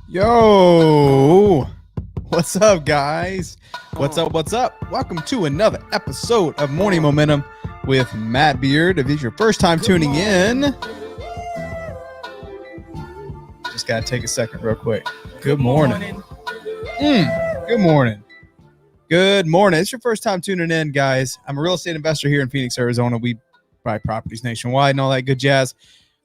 Yo, what's up, guys? What's up? Welcome to another episode of Morning Momentum with Matt Beard. If it's your first time tuning in, just gotta take a second real quick. Good morning. Good morning. Good morning. It's your first time tuning in, guys. I'm a real estate investor here in Phoenix, Arizona. We buy properties nationwide and all that good jazz.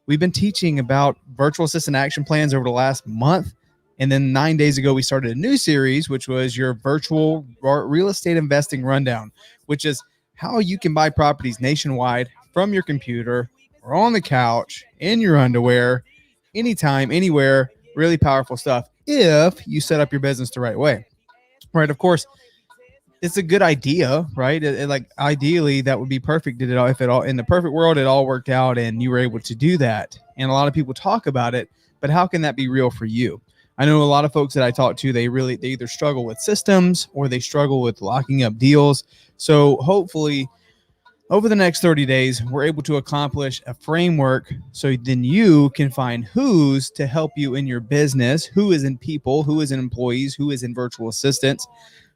We've been teaching about virtual assistant action plans over the last month. And then 9 days ago, we started a new series, which was your virtual real estate investing rundown, which is how you can buy properties nationwide from your computer or on the couch, in your underwear, anytime, anywhere. Really powerful stuff if you set up your business the right way. Right. Of course, it's a good idea, right? Like ideally, that would be perfect. If it all in the perfect world, it all worked out and you were able to do that. And a lot of people talk about it, but how can that be real for you? I know a lot of folks that I talk to, they either struggle with systems or they struggle with locking up deals. So hopefully over the next 30 days, we're able to accomplish a framework so then you can find who's to help you in your business, who is in people, who is in employees, who is in virtual assistants,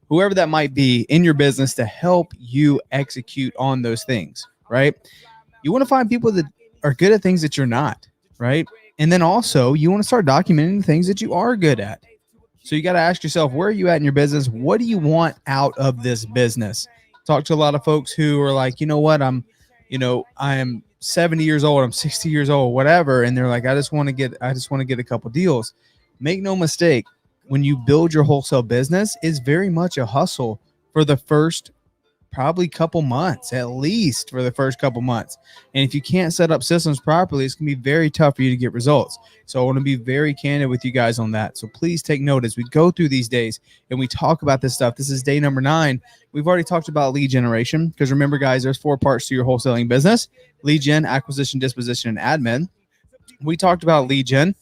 whoever that might be in your business to help you execute on those things, right? You want to find people that are good at things that you're not, right? And then also you want to start documenting the things that you are good at. So you got to ask yourself, where are you at in your business? What do you want out of this business? Talk to a lot of folks who are like, you know what, I am 70 years old, I'm 60 years old, whatever. And they're like, I just want to get a couple deals. Make no mistake, when you build your wholesale business, it's very much a hustle for the first probably couple months, at least for the first couple months. And if you can't set up systems properly, it's going to be very tough for you to get results. So I want to be very candid with you guys on that. So please take note as we go through these days and we talk about this stuff. This is day number 9. We've already talked about lead generation because remember, guys, there's 4 parts to your wholesaling business: lead gen, acquisition, disposition, and admin. We talked about lead gen.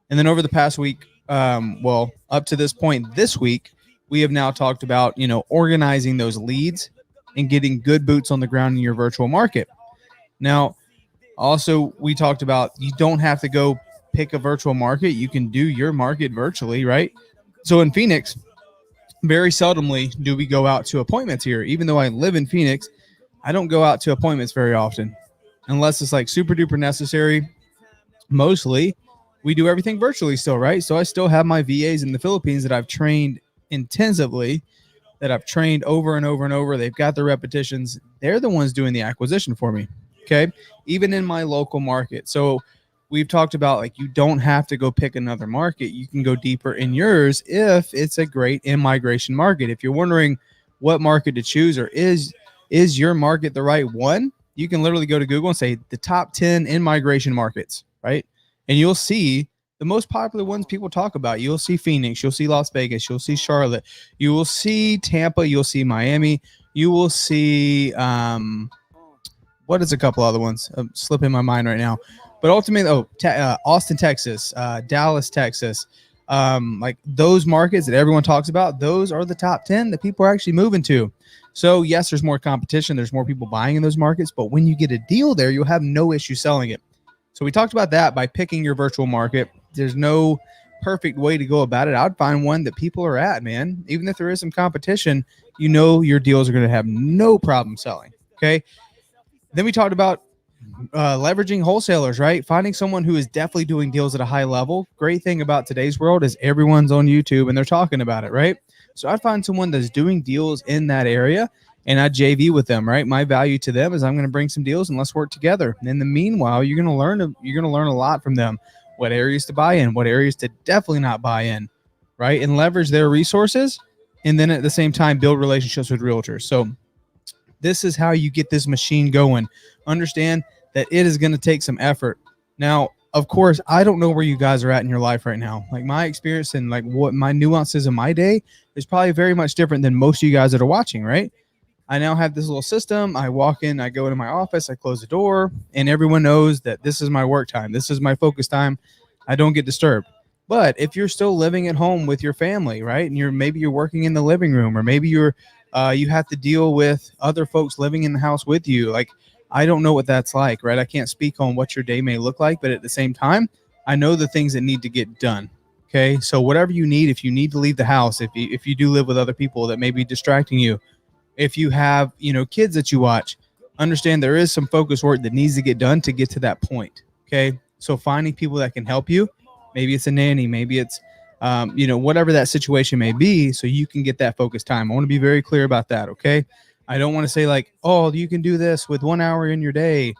And then over the past week, up to this point this week, we have now talked about, organizing those leads and getting good boots on the ground in your virtual market. Now, also, we talked about you don't have to go pick a virtual market. You can do your market virtually, right? So in Phoenix, very seldomly do we go out to appointments here. Even though I live in Phoenix, I don't go out to appointments very often unless it's like super duper necessary. Mostly, we do everything virtually still, right? So I still have my VAs in the Philippines that I've trained intensively, that I've trained over and over and over. They've got the repetitions. They're the ones doing the acquisition for me. Okay. Even in my local market. So we've talked about like, you don't have to go pick another market. You can go deeper in yours if it's a great in-migration market. If you're wondering what market to choose or is your market the right one, you can literally go to Google and say the top 10 in-migration markets, right? And you'll see the most popular ones people talk about. You'll see Phoenix, you'll see Las Vegas, you'll see Charlotte, you will see Tampa, you'll see Miami, you will see, what is a couple other ones? I'm slipping my mind right now. But ultimately, Austin, Texas, Dallas, Texas, like those markets that everyone talks about, those are the top 10 that people are actually moving to. So yes, there's more competition. There's more people buying in those markets. But when you get a deal there, you'll have no issue selling it. So we talked about that by picking your virtual market. There's no perfect way to go about it. I'd find one that people are at, man. Even if there is some competition, your deals are going to have no problem selling. Okay. Then we talked about leveraging wholesalers, right? Finding someone who is definitely doing deals at a high level. Great thing about today's world is everyone's on YouTube and they're talking about it, right? So I'd find someone that's doing deals in that area and I JV with them, right? My value to them is I'm going to bring some deals and let's work together. And in the meanwhile, you're going to learn a lot from them. What areas to buy in, what areas to definitely not buy in, right? And leverage their resources. And then at the same time, build relationships with realtors. So this is how you get this machine going. Understand that it is going to take some effort. Now, of course, I don't know where you guys are at in your life right now. Like my experience and like what my nuances of my day is probably very much different than most of you guys that are watching, right? I now have this little system. I walk in, I go into my office, I close the door, and everyone knows that this is my work time. This is my focus time. I don't get disturbed. But if you're still living at home with your family, right, and maybe you're working in the living room, or maybe you have to deal with other folks living in the house with you. Like, I don't know what that's like, right? I can't speak on what your day may look like, but at the same time, I know the things that need to get done. Okay, so whatever you need, if you need to leave the house, if you do live with other people that may be distracting you, if you have kids that you watch, understand there is some focus work that needs to get done to get to that point. Okay, so finding people that can help you, maybe it's a nanny, maybe it's whatever that situation may be, so you can get that focus time. I want to be very clear about that. Okay, I don't want to say like, oh, you can do this with 1 hour in your day.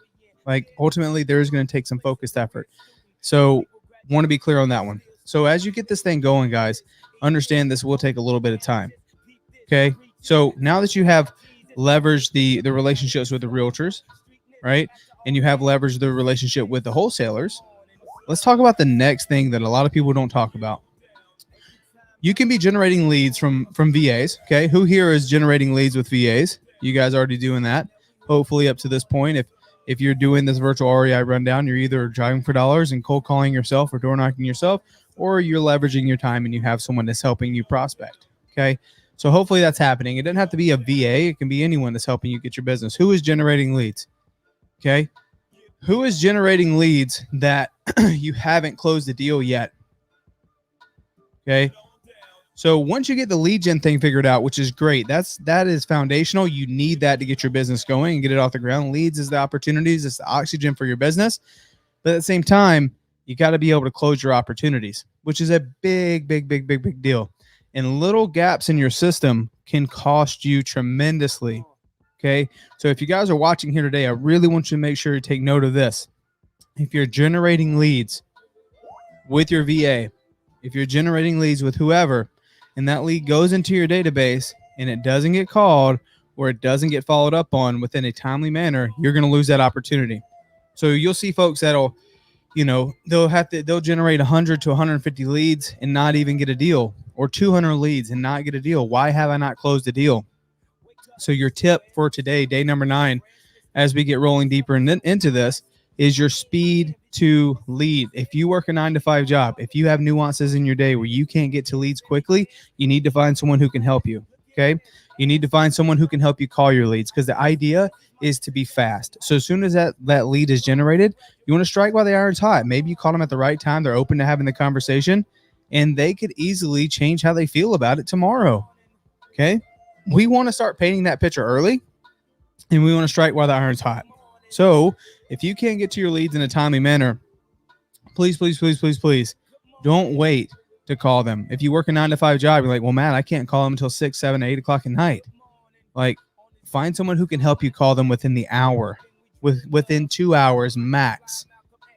Like, ultimately there's going to take some focused effort. So want to be clear on that one. So as you get this thing going, guys, understand this will take a little bit of time. Okay, so now that you have leveraged the relationships with the realtors, right, and you have leveraged the relationship with the wholesalers, let's talk about the next thing that a lot of people don't talk about. You can be generating leads from VAs. Okay, who here is generating leads with VAs? You guys already doing that, hopefully up to this point. If you're doing this virtual REI rundown, you're either driving for dollars and cold calling yourself or door knocking yourself, or you're leveraging your time and you have someone that's helping you prospect. Okay, so hopefully that's happening. It doesn't have to be a VA. It can be anyone that's helping you get your business. Who is generating leads? Okay, who is generating leads that you haven't closed the deal yet? Okay, so once you get the lead gen thing figured out, which is great, that is foundational. You need that to get your business going and get it off the ground. Leads is the opportunities, it's the oxygen for your business. But at the same time, you got to be able to close your opportunities, which is a big deal. And little gaps in your system can cost you tremendously. Okay, so if you guys are watching here today, I really want you to make sure you take note of this. If you're generating leads with your VA, if you're generating leads with whoever, and that lead goes into your database and it doesn't get called or it doesn't get followed up on within a timely manner, you're going to lose that opportunity. So you'll see folks that'll, they'll generate 100 to 150 leads and not even get a deal, or 200 leads and not get a deal. Why have I not closed a deal? So your tip for today, day number 9, as we get rolling deeper into this, is your speed to lead. If you work a 9-to-5 job, if you have nuances in your day where you can't get to leads quickly, you need to find someone who can help you. Okay, you need to find someone who can help you call your leads, because the idea is to be fast. So as soon as that lead is generated, you want to strike while the iron's hot. Maybe you call them at the right time. They're open to having the conversation, and they could easily change how they feel about it tomorrow. Okay, we want to start painting that picture early, and we want to strike while the iron's hot. So if you can't get to your leads in a timely manner, please don't wait to call them. If you work a 9-to-5 job, you're like, well, man, I can't call them until 6, 7, 8 o'clock at night. Like, find someone who can help you call them within the hour, within 2 hours max.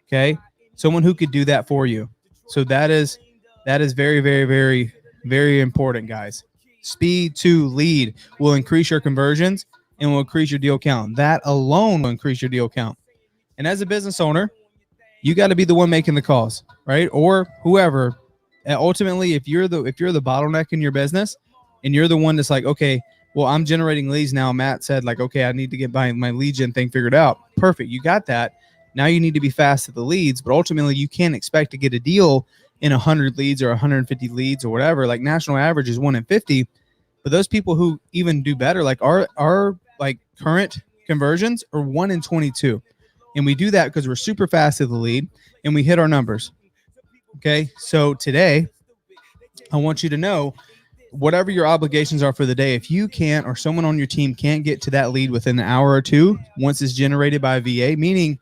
Okay, someone who could do that for you. So that is very important, guys. Speed to lead will increase your conversions and will increase your deal count. That alone will increase your deal count. And as a business owner, you got to be the one making the calls, right? Or whoever. And ultimately, if you're the bottleneck in your business, and you're the one that's like, okay, well, I'm generating leads now. Matt said, like, okay, I need to get my lead gen thing figured out. Perfect, you got that. Now you need to be fast at the leads, but ultimately, you can't expect to get a deal in 100 leads or 150 leads or whatever. Like, national average is 1 in 50. But those people who even do better, like our like current conversions are 1 in 22. And we do that because we're super fast at the lead and we hit our numbers. Okay, so today I want you to know, whatever your obligations are for the day, if you can't, or someone on your team can't get to that lead within an hour or two, once it's generated by a VA, meaning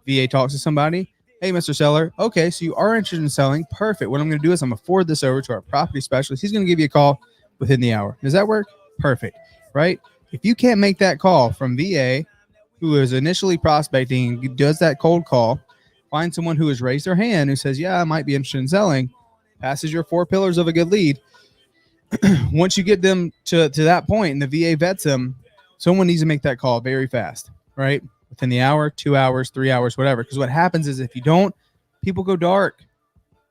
VA talks to somebody, hey, Mr. Seller, okay, so you are interested in selling. Perfect. What I'm going to do is I'm going to forward this over to our property specialist. He's going to give you a call within the hour. Does that work? Perfect. Right? If you can't make that call from VA, who is initially prospecting and does that cold call, find someone who has raised their hand, who says, yeah, I might be interested in selling, passes your 4 pillars of a good lead. Once you get them to that point and the VA vets them, someone needs to make that call very fast, right? Within the hour, 2 hours, 3 hours, whatever. Because what happens is, if you don't, people go dark.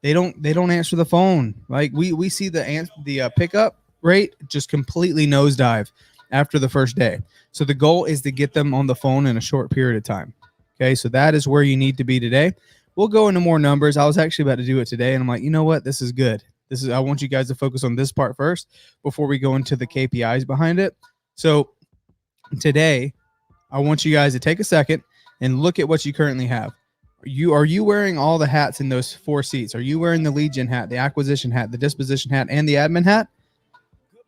They don't answer the phone. Like we see the pickup rate just completely nosedive. after the first day. So the goal is to get them on the phone in a short period of time. Okay, so that is where you need to be today. We'll go into more numbers. I was actually about to do it today, and I'm like, you know what? This is good. I want you guys to focus on this part first before we go into the KPIs behind it. So today, I want you guys to take a second and look at what you currently have. Are you wearing all the hats in those 4 seats? Are you wearing the lead gen hat, the acquisition hat, the disposition hat, and the admin hat?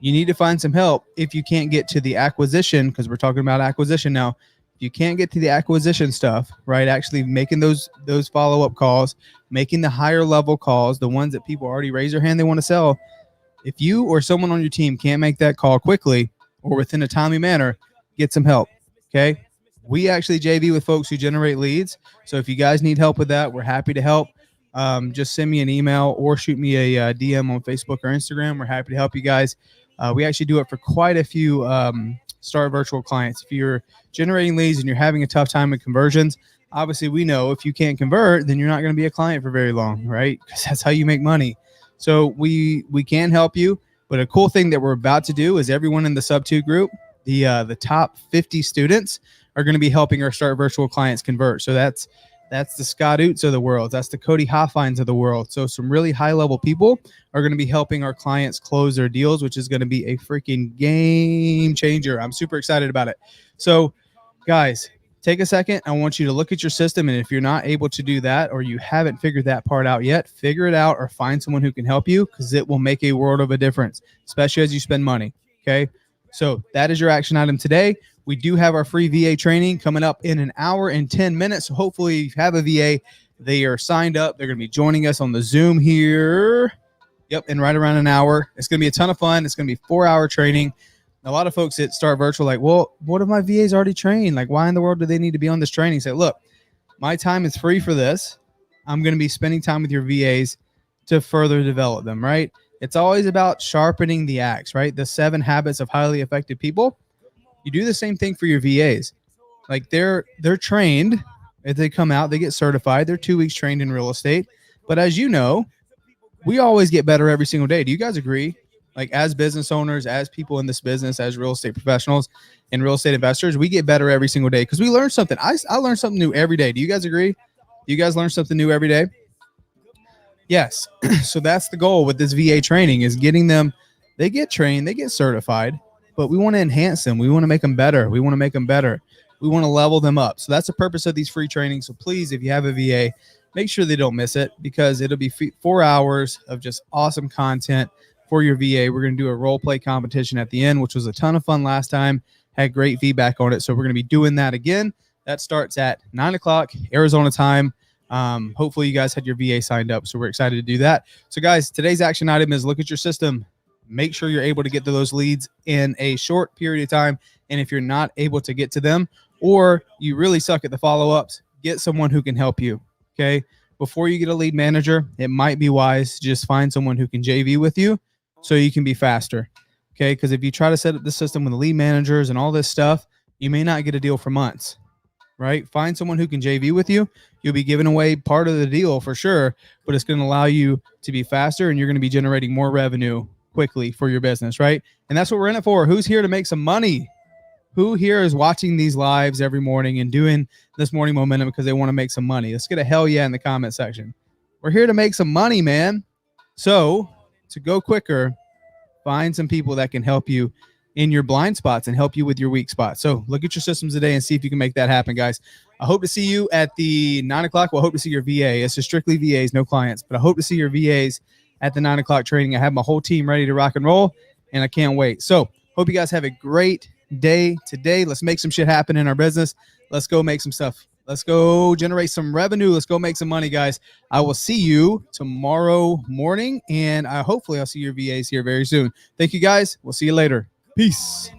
You need to find some help if you can't get to the acquisition, because we're talking about acquisition now. If you can't get to the acquisition stuff, right? Actually making those follow-up calls, making the higher level calls, the ones that people already raise their hand they want to sell. If you or someone on your team can't make that call quickly or within a timely manner, get some help. Okay. We actually JV with folks who generate leads. So if you guys need help with that, we're happy to help. Just send me an email or shoot me a DM on Facebook or Instagram. We're happy to help you guys. We actually do it for quite a few Start Virtual clients. If you're generating leads and you're having a tough time with conversions, obviously we know if you can't convert, then you're not going to be a client for very long, right? Because that's how you make money. So we can help you. But a cool thing that we're about to do is everyone in the sub 2 group, the top 50 students are going to be helping our Start Virtual clients convert. So that's the Scott Oots of the world. That's the Cody Hoffines of the world. So some really high level people are going to be helping our clients close their deals, which is going to be a freaking game changer. I'm super excited about it. So guys, take a second. I want you to look at your system. And if you're not able to do that, or you haven't figured that part out yet, figure it out or find someone who can help you, because it will make a world of a difference, especially as you spend money. Okay. So that is your action item today. We do have our free VA training coming up in an hour and 10 minutes. So hopefully you have a VA. They are signed up. They're going to be joining us on the Zoom here. Yep. In right around an hour. It's going to be a ton of fun. It's going to be 4-hour training. A lot of folks that Start Virtual like, well, what if my VA's already trained? Like, why in the world do they need to be on this training? Say, look, my time is free for this. I'm going to be spending time with your VAs to further develop them, right? It's always about sharpening the axe, right? The 7 habits of highly effective people. You do the same thing for your VAs. Like they're trained. If they come out, they get certified. They're 2 weeks trained in real estate. But as you know, we always get better every single day. Do you guys agree? Like as business owners, as people in this business, as real estate professionals and real estate investors, we get better every single day because we learn something. I learn something new every day. Do you guys agree? Do you guys learn something new every day? Yes. So that's the goal with this VA training, is getting them. They get trained, they get certified, but we want to enhance them. We want to make them better. We want to make them better. We want to level them up. So that's the purpose of these free trainings. So please, if you have a VA, make sure they don't miss it, because it'll be 4 hours of just awesome content for your VA. We're going to do a role play competition at the end, which was a ton of fun last time. Had great feedback on it. So we're going to be doing that again. That starts at 9 o'clock Arizona time. Hopefully you guys had your VA signed up. So we're excited to do that. So guys, today's action item is look at your system. Make sure you're able to get to those leads in a short period of time. And if you're not able to get to them, or you really suck at the follow-ups, get someone who can help you. Okay. Before you get a lead manager, it might be wise to just find someone who can JV with you so you can be faster. Okay. Because if you try to set up the system with the lead managers and all this stuff, you may not get a deal for months. Right? Find someone who can JV with you. You'll be giving away part of the deal for sure, but it's going to allow you to be faster, and you're going to be generating more revenue quickly for your business, right? And that's what we're in it for. Who's here to make some money? Who here is watching these lives every morning and doing this morning momentum because they want to make some money? Let's get a hell yeah in the comment section. We're here to make some money, man. So to go quicker, find some people that can help you in your blind spots and help you with your weak spots. So look at your systems today and see if you can make that happen, guys. I hope to see you at the 9 o'clock. Well, I hope to see your VA. It's just strictly VAs, no clients, but I hope to see your VAs at the 9 o'clock training. I have my whole team ready to rock and roll, and I can't wait. So hope you guys have a great day today. Let's make some shit happen in our business. Let's go make some stuff. Let's go generate some revenue. Let's go make some money, guys. I will see you tomorrow morning, and hopefully I'll see your VAs here very soon. Thank you, guys. We'll see you later. Peace.